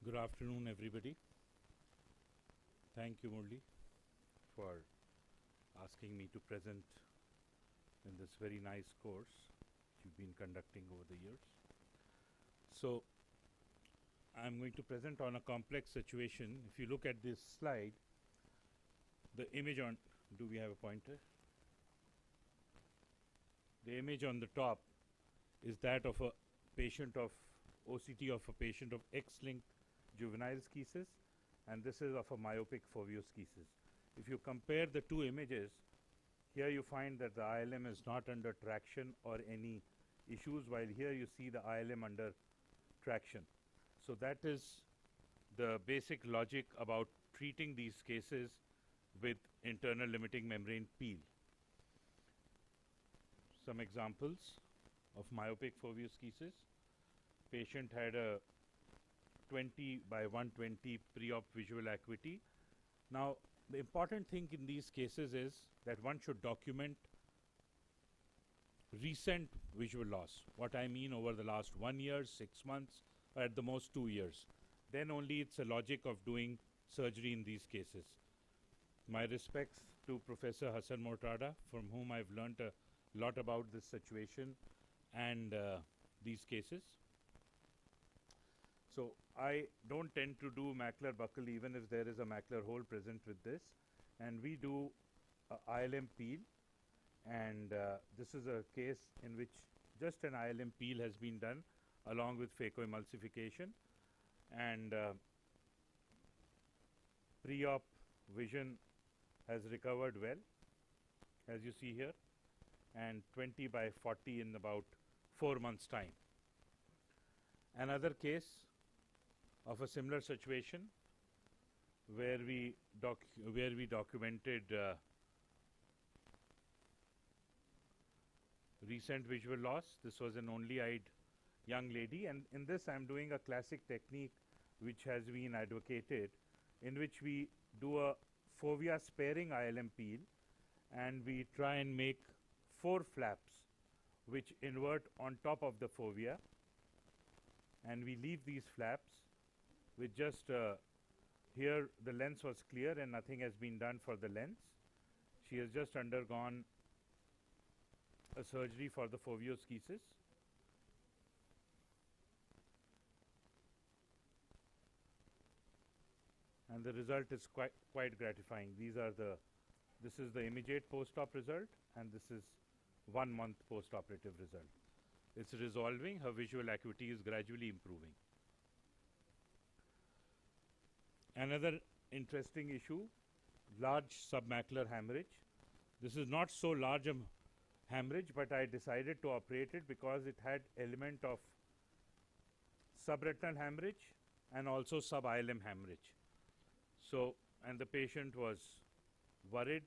Good afternoon, everybody. Thank you, Murli, for asking me to present in this very nice course you've been conducting over the years. So, I'm going to present on a complex situation. If you look at this slide, the image on, do we have a pointer? The image on the top is that of a patient of OCT of a patient of X-linked juvenile schisis, and this is of a myopic foveoschisis. If you compare the two images, here you find that the ILM is not under traction or any issues, while here you see the ILM under traction. So that is the basic logic about treating these cases with internal limiting membrane peel. Some examples of myopic foveoschisis. Patient had a 20 by 120 pre-op visual acuity. Now, the important thing in these cases is that one should document recent visual loss. What I mean over the last 1 year, 6 months, or at the most 2 years. Then only it's a logic of doing surgery in these cases. My respects to Professor Hassan Mortada, from whom I've learnt a lot about this situation and these cases. So I don't tend to do macular buckle even if there is a macular hole present with this, and we do ILM peel, and this is a case in which just an ILM peel has been done along with phacoemulsification, and pre-op vision has recovered well, as you see here, and 20 by 40 in about 4 months' time. Another case of a similar situation where we documented recent visual loss. This was an only-eyed young lady, and in this I'm doing a classic technique which has been advocated, in which we do a fovea sparing ILM peel, and we try and make 4 flaps which invert on top of the fovea, and we leave these flaps with just here the lens was clear and nothing has been done for the lens. She has just undergone a surgery for the foveoschisis. And the result is quite gratifying. This is the immediate post-op result, and this is 1 month post-operative result. It's resolving. Her visual acuity is gradually improving. Another interesting issue, large submacular hemorrhage. This is not so large a hemorrhage, but I decided to operate it because it had element of subretinal hemorrhage and also sub-ILM hemorrhage. So, and the patient was worried.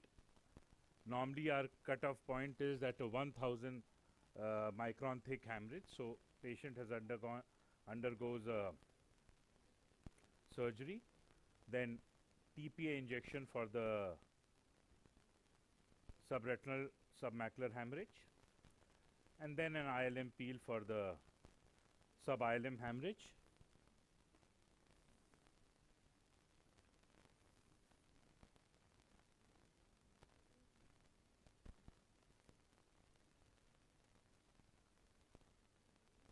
Normally our cutoff point is that a 1000 micron thick hemorrhage. So patient has undergoes a surgery, then TPA injection for the subretinal submacular hemorrhage, and then an ILM peel for the sub-ILM hemorrhage.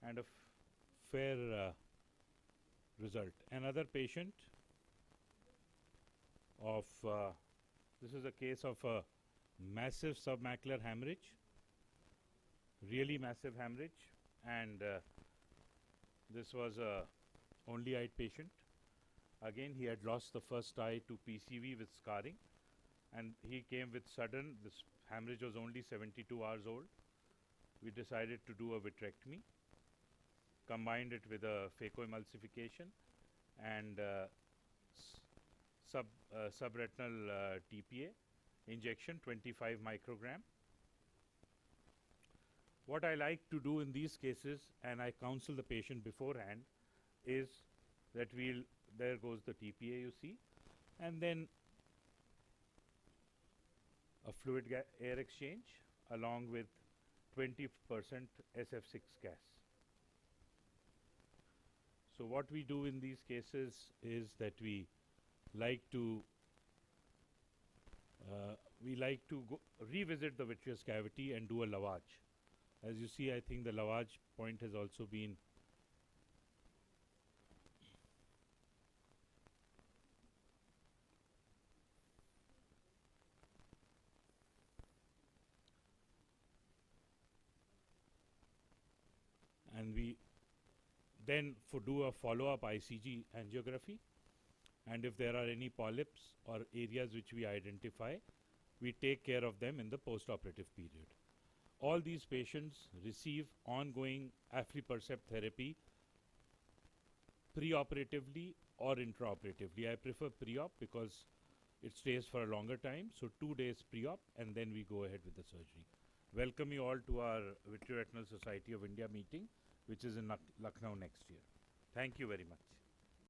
And a fair result. Another patient of this is a case of a massive submacular hemorrhage, really massive hemorrhage, and this was a only-eyed patient. Again, he had lost the first eye to PCV with scarring, and he came with sudden. This hemorrhage was only 72 hours old. We decided to do a vitrectomy, combined it with a phacoemulsification and subretinal TPA injection, 25 microgram. What I like to do in these cases, and I counsel the patient beforehand, is that there goes the TPA you see, and then a fluid air exchange along with 20% SF6 gas. So what we do in these cases is that we like to revisit the vitreous cavity and do a lavage. As you see, I think the lavage point has also been and we then do a follow-up ICG angiography, and if there are any polyps or areas which we identify, we take care of them in the post-operative period. All these patients receive ongoing aflibercept therapy pre-operatively or intraoperatively. I prefer pre-op because it stays for a longer time, so 2 days pre-op and then we go ahead with the surgery. Welcome you all to our Vitreoretinal Society of India meeting, which is in Lucknow next year. Thank you very much.